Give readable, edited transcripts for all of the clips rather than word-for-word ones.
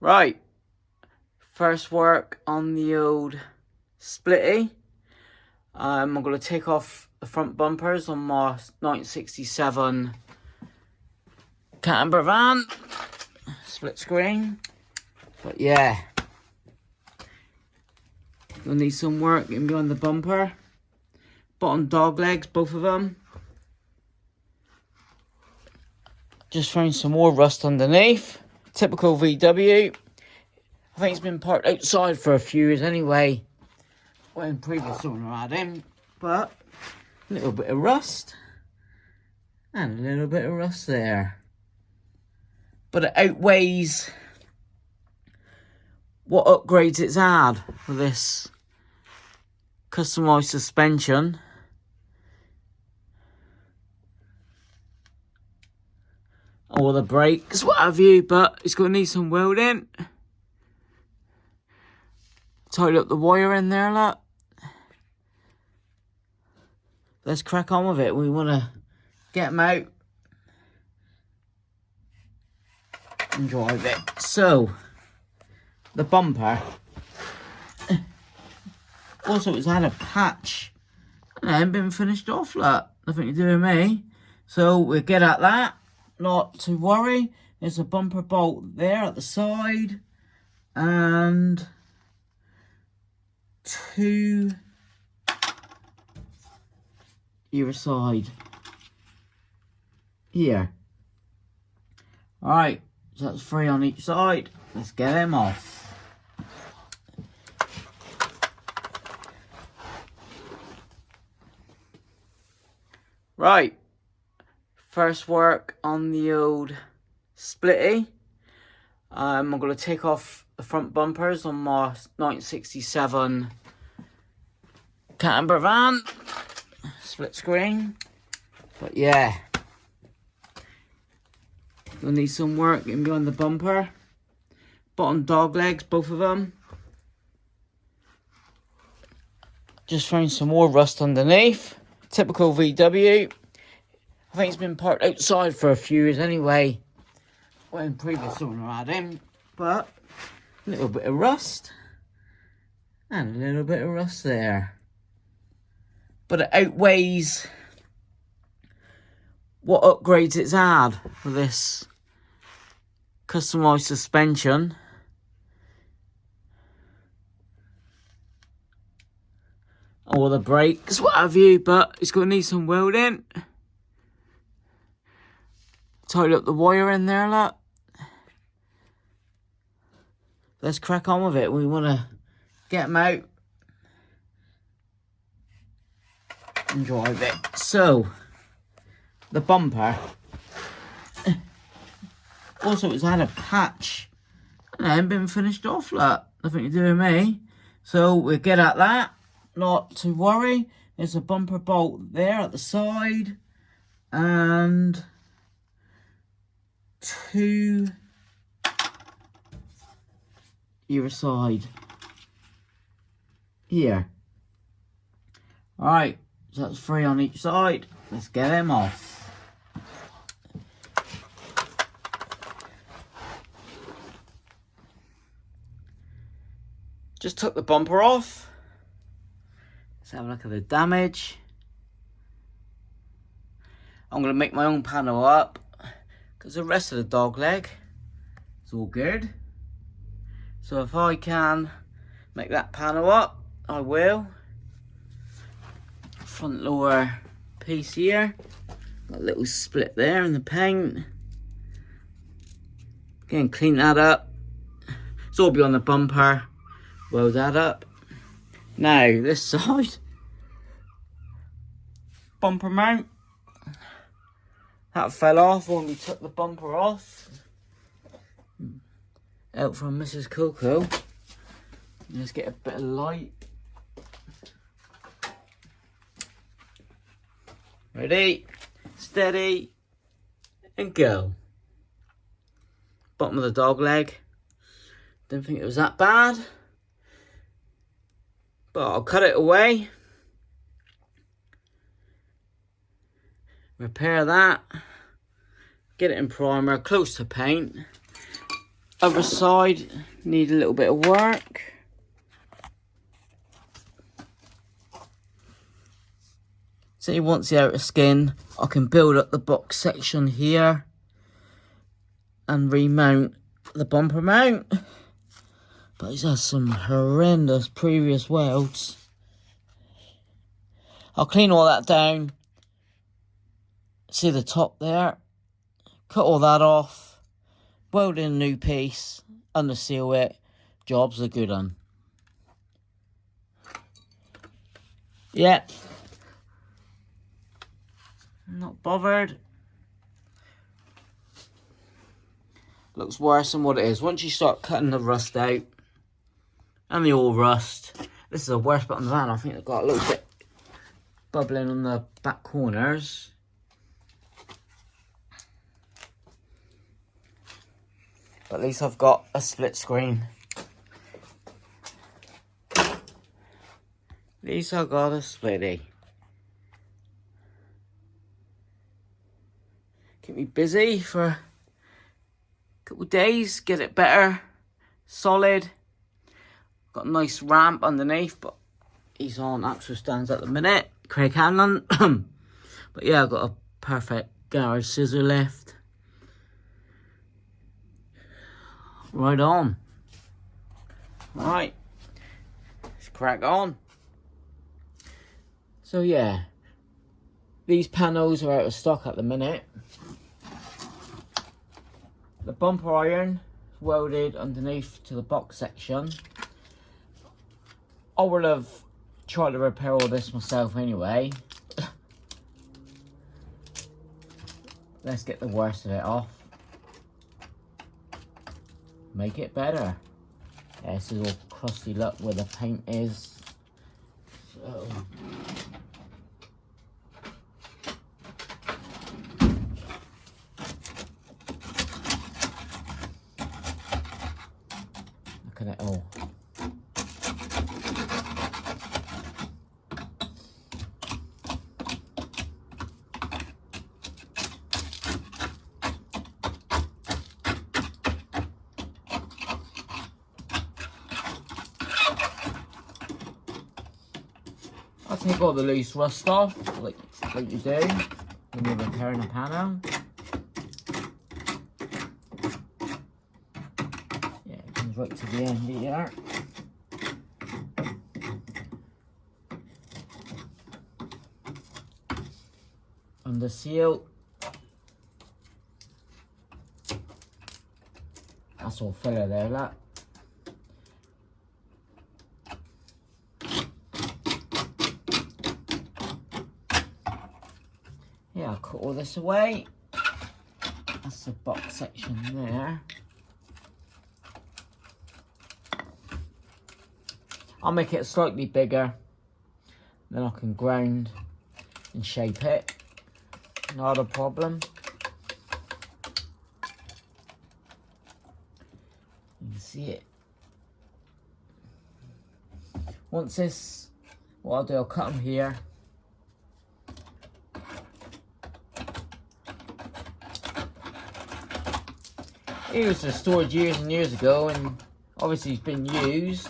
Right, first work on the old Splitty. I'm going to take off the front bumpers on my 1967 camper van, split screen. But yeah, we'll need some work in behind the bumper. Bottom dog legs, both of them. Just found some more rust underneath. Typical VW. I think it's been parked outside for a few years anyway, when previous owner had him. But a little bit of rust. And a little bit of rust there. But it outweighs what upgrades it's had for this customised suspension. Or the brakes, what have you, but it's going to need some welding. Tied up the wire in there, look. Let's crack on with it. We want to get them out and drive it. So, the bumper. Also, it's had a patch and it hasn't been finished off, look. Nothing to do with me. So, we'll get at that. Not to worry. There's a bumper bolt there at the side. And two either side here. Alright, so that's 3 on each side. Let's get them off. Right, first work on the old Splitty. I'm going to take off the front bumpers on my 1967 camper van, split screen. But yeah, we'll need some work in behind the bumper. Bottom dog legs, both of them. Just found some more rust underneath. Typical VW. I think it's been parked outside for a few years anyway, when previous owner had him. But a little bit of rust. And a little bit of rust there. But it outweighs what upgrades it's had for this customised suspension. Or the brakes, what have you, but it's going to need some welding. Tied up the wire in there, look. Let's crack on with it. We want to get them out and drive it. So, the bumper. Also, it's had a patch and it hasn't been finished off, look. Nothing to do with me. So, we'll get at that. Not to worry. There's a bumper bolt there at the side. And two either side here. Alright, so that's 3 on each side. Let's get them off. Just took the bumper off. Let's have a look at the damage. I'm going to make my own panel up, because the rest of the dog leg is all good. So if I can make that panel up, I will. Front lower piece here. Got a little split there in the paint. Again, clean that up. It's all be on the bumper. Weld that up. Now, this side. Bumper mount. That fell off when we took the bumper off. Out from Mrs. Coco. Let's get a bit of light. Ready, steady, and go. Bottom of the dog leg. Didn't think it was that bad. But I'll cut it away. Repair that. Get it in primer, close to paint. Other side, need a little bit of work. See, once the outer skin, I can build up the box section here and remount the bumper mount. But he's had some horrendous previous welds. I'll clean all that down. See the top there? Cut all that off. Weld in a new piece. Under seal it. Job's a good one. Yeah. Not bothered. Looks worse than what it is. Once you start cutting the rust out, and the oil rust, this is the worst bit on the van. I think I've got a little bit bubbling on the back corners. But at least I've got a split screen. At least I got a splitty. Keep me busy for a couple of days, get it better, solid. Got a nice ramp underneath, but he's on actual stands at the minute. Craig Hanlon. But yeah, I've got a perfect garage scissor lift. Right on. Right. Let's crack on. So yeah, these panels are out of stock at the minute. The bumper iron is welded underneath to the box section. I would have tried to repair all this myself anyway. Let's get the worst of it off. Make it better. Yeah, this is all crusty look where the paint is. So look at it all. I'll take all the loose rust off, like you do when you're repairing a panel. Yeah, it comes right to the end here. Under seal. That's all filler there, look. Yeah, I'll cut all this away. That's the box section there. I'll make it slightly bigger. Then I can ground and shape it. Not a problem. You can see it. Once this, what I'll do, I'll cut them here. It was a storage years and years ago, and obviously it's been used.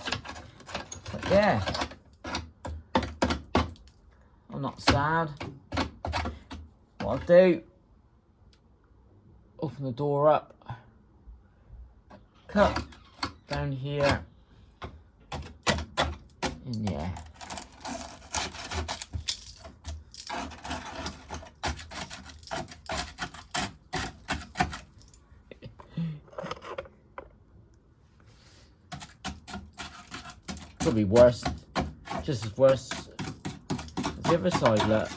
But yeah, I'm not sad. What I'll do, open the door up, cut down here, and yeah. Could be worse, just as worse as the other side, look.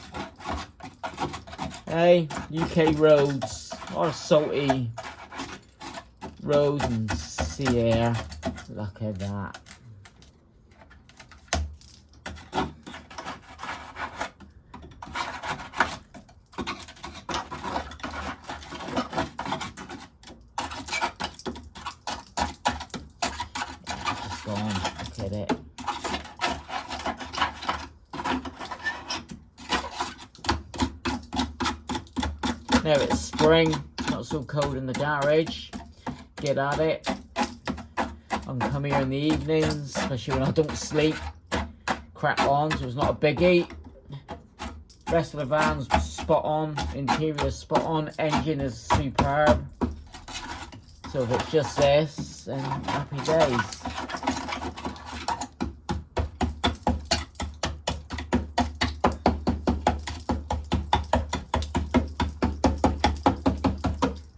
Hey, UK roads are salty roads and sea air. Look at that. It's just gone. Look at it. Now it's spring, not so cold in the garage. Get at it. I can come here in the evenings, especially when I don't sleep. Crack on, so it's not a biggie. Rest of the van's spot on, interior spot on, engine is superb. So if it's just this, then happy days.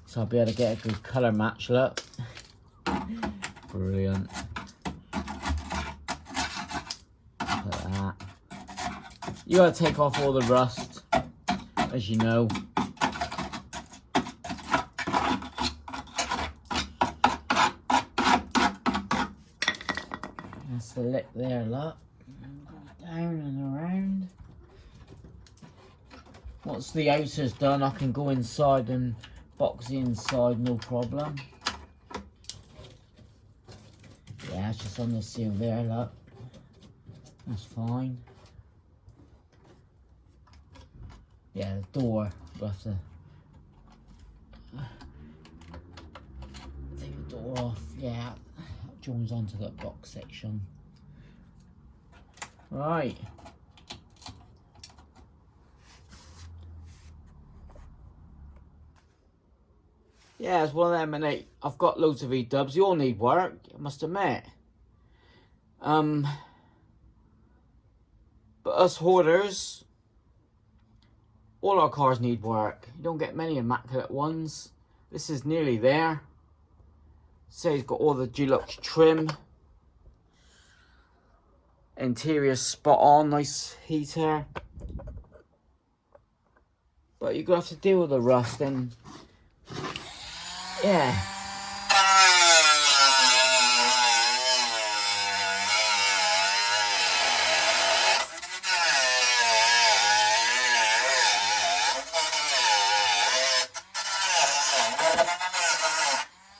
So I'll be able to get a good colour match look. Brilliant. Look at that. You gotta take off all the rust, as you know. That's the lip there, look. Down and around. Once the outer's done, I can go inside and box the inside, no problem. Yeah, it's just on the seal there, look. That's fine. Yeah, the door, we'll have to take the door off. Yeah, that joins onto that box section. Right. Yeah, it's one of them, and I've got loads of E-dubs. They all need work, I must admit. But us hoarders, all our cars need work. You don't get many immaculate ones. This is nearly there. So it's got all the deluxe trim. Interior spot on, nice heater. But you're going to have to deal with the rust and yeah.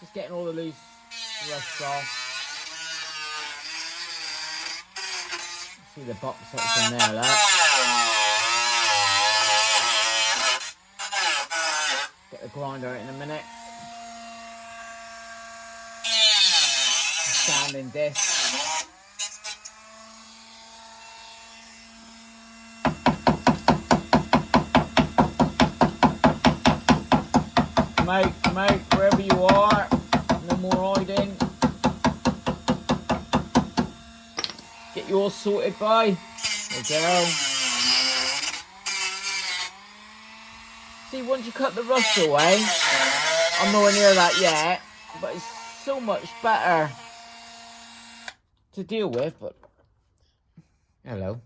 Just getting all the loose rust off. See the box section there, look. Get the grinder out in a minute. Standing disc. Come out, wherever you are. No more hiding. Get you all sorted, boy. There you go. See, once you cut the rust away, I'm nowhere near that yet, but it's so much better to deal with, but hello.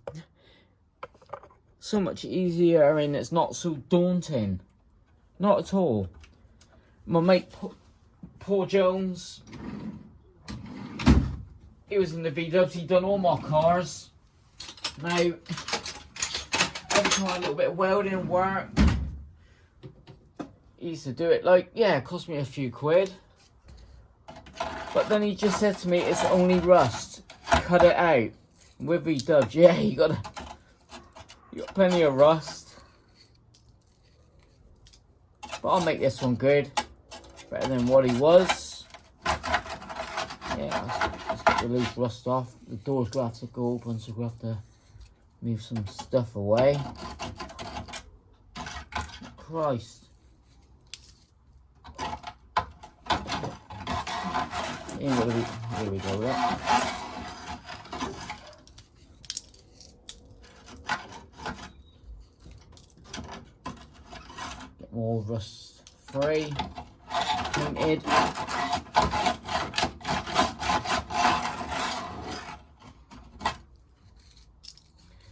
So much easier and it's not so daunting. Not at all. My mate Paul Jones, he was in the V-dubs, he done all my cars. Now, every time a little bit of welding work, he used to do it like, yeah, it cost me a few quid. But then he just said to me, it's only rust, cut it out. With V-dubs, yeah, you got plenty of rust. But I'll make this one good, better than what he was. Yeah, let's get the loose rust off. The door's going to have to go open, so we'll have to move some stuff away. Christ. Here we go with it. Get more rust free. Painted.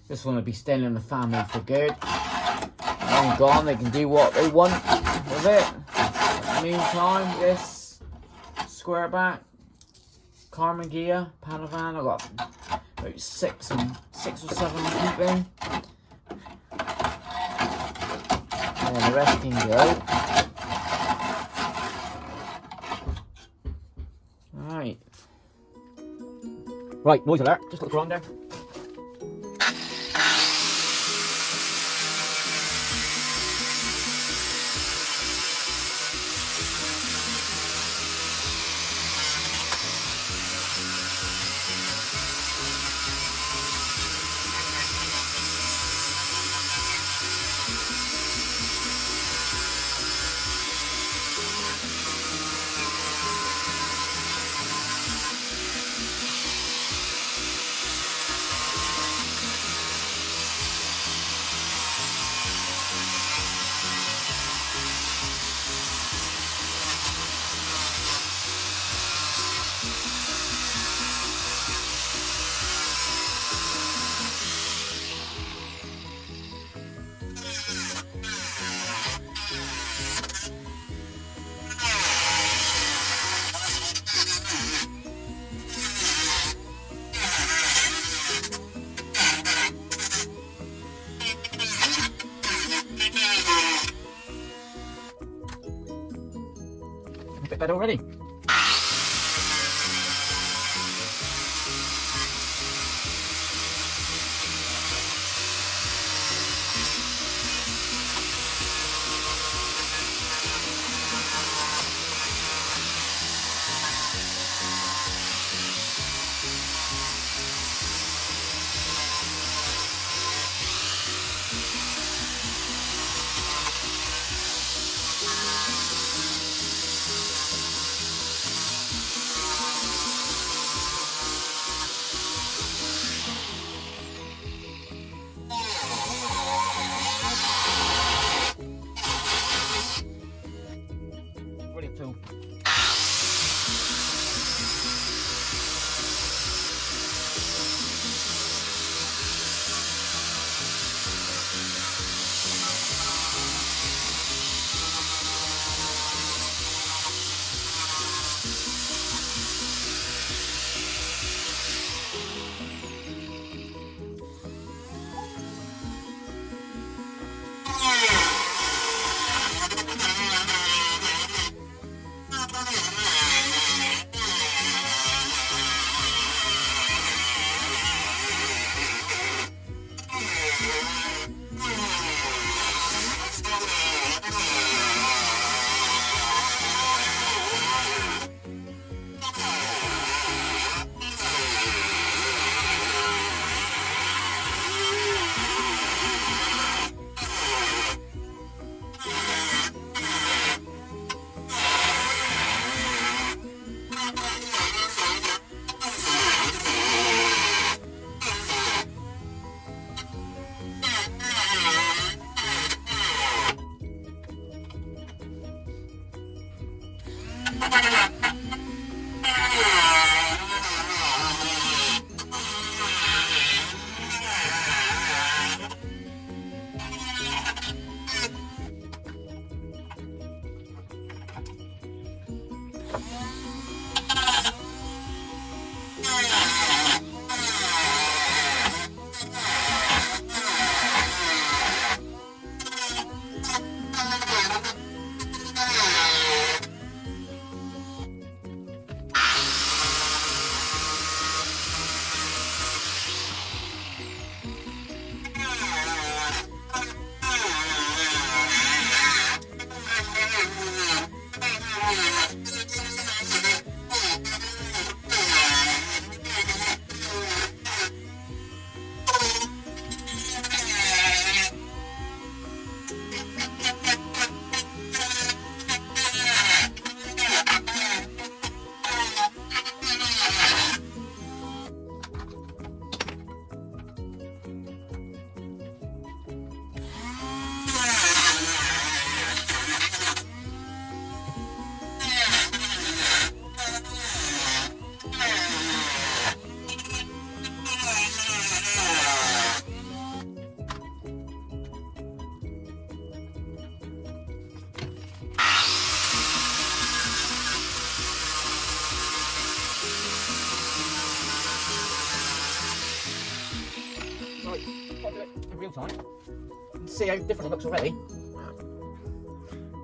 This one will be staying in the family for good. Long gone, they can do what they want with it. In the meantime, this square back Carmen gear Panavan, I got about six or seven keeping. And the rest can go. Right, noise alert, just got the wrong there. bed already. Brilliant tool. Time. See how different it looks already.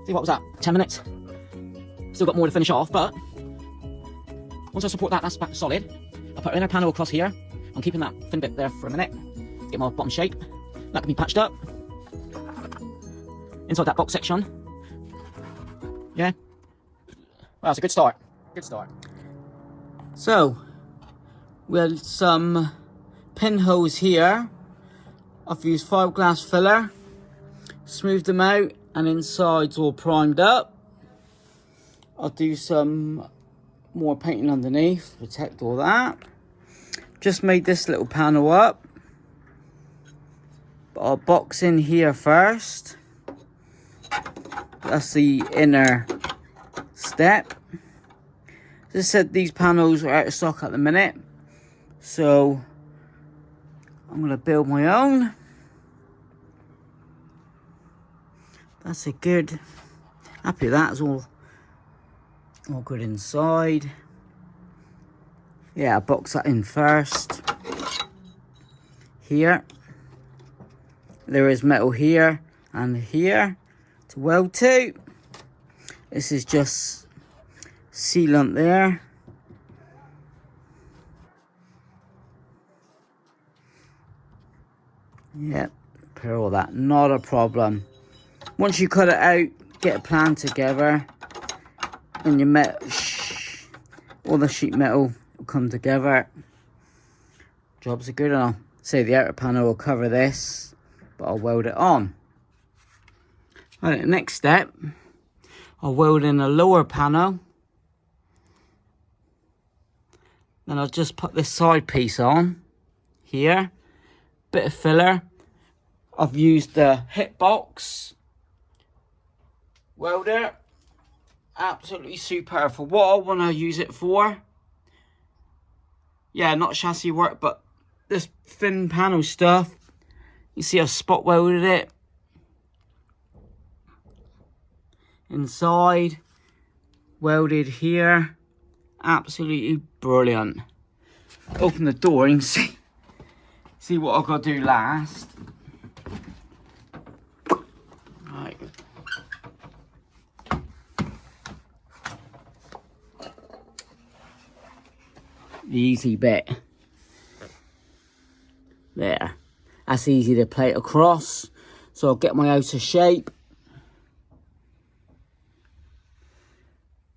See, what was that? 10 minutes. Still got more to finish off, but once I support that, that's back solid. I'll put an inner panel across here. I'm keeping that thin bit there for a minute. Get my bottom shape. That can be patched up. Inside that box section. Yeah. Well, that's a good start. Good start. So, with some pinholes here, I've used fiberglass filler, smoothed them out, and inside's all primed up. I'll do some more painting underneath, protect all that. Just made this little panel up. But I'll box in here first. That's the inner step. As I said, these panels are out of stock at the minute, so I'm going to build my own. That's a good, happy with that, it's all good inside. Yeah, I'll box that in first. Here. There is metal here and here to weld to. This is just sealant there. Yep, put all that, not a problem. Once you cut it out, get a plan together, and your metal, all the sheet metal will come together. Jobs are good enough. Say the outer panel will cover this, but I'll weld it on. Right, next step, I'll weld in a lower panel. Then I'll just put this side piece on here. Bit of filler. I've used the hitbox welder. Absolutely superb for what I want to use it for. Yeah, not chassis work, but this thin panel stuff. You see I've spot welded it. Inside, welded here. Absolutely brilliant. Open the door and see what I've got to do last. Right. The easy bit. There. That's easy to plate across. So I'll get my outer shape.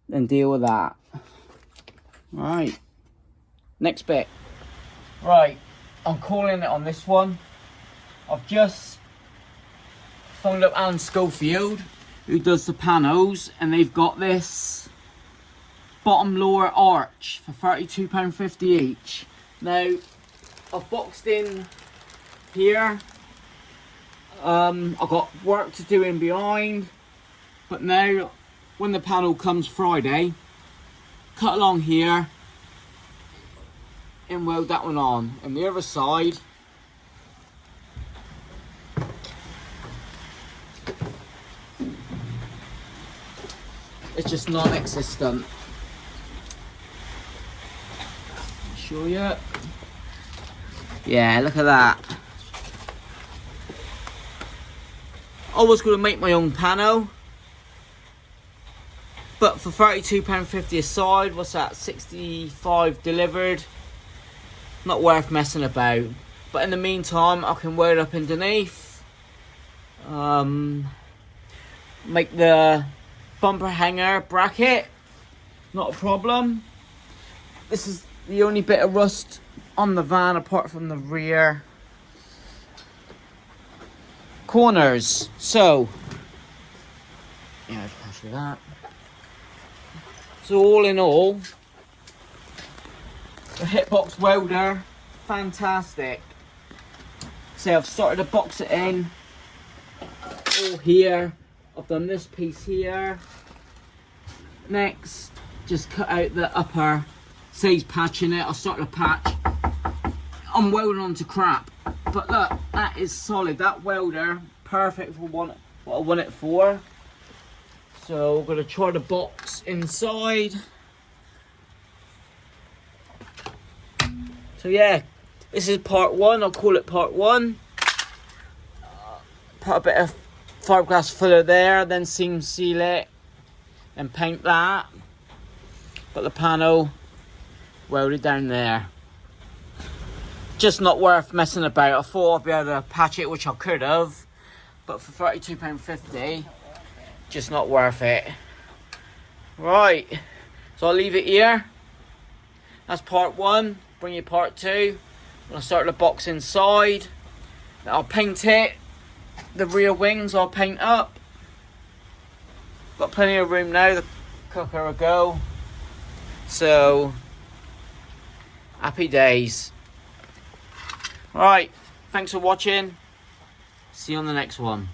Then deal with that. Right. Next bit. Right. I'm calling it on this one. I've just phoned up Alan Schofield, who does the panels, and they've got this bottom lower arch for £32.50 each. Now, I've boxed in here. I've got work to do in behind, but now when the panel comes Friday, cut along here and weld that one on. And the other side, it's just non-existent. Show you. Yeah, look at that. I was going to make my own panel, but for £32.50 a side, what's that, 65 delivered, not worth messing about. But in the meantime, I can weld up underneath, make the bumper hanger bracket, not a problem. This is the only bit of rust on the van apart from the rear corners. So yeah, I'll pass you that. So all in all, the hitbox welder, fantastic. So I've started to box it in all here. I've done this piece here. Next, just cut out the upper, says patching it. I'll start to patch. I'm welding onto crap, but look, that is solid. That welder, perfect for what I want it for. So I'm gonna try the box inside. So yeah, this is part one. I'll call it part one. Put a bit of fiberglass filler there, then seam seal it and paint that. Got the panel welded down there. Just not worth messing about. I thought I'd be able to patch it, which I could have, but for £32.50, just not worth it. Right, so I'll leave it here. That's part one. Bring you part two. When I start the box inside, I'll paint it. The rear wings I'll paint up. Got plenty of room now. The cooker will go. So happy days. Right, thanks for watching. See you on the next one.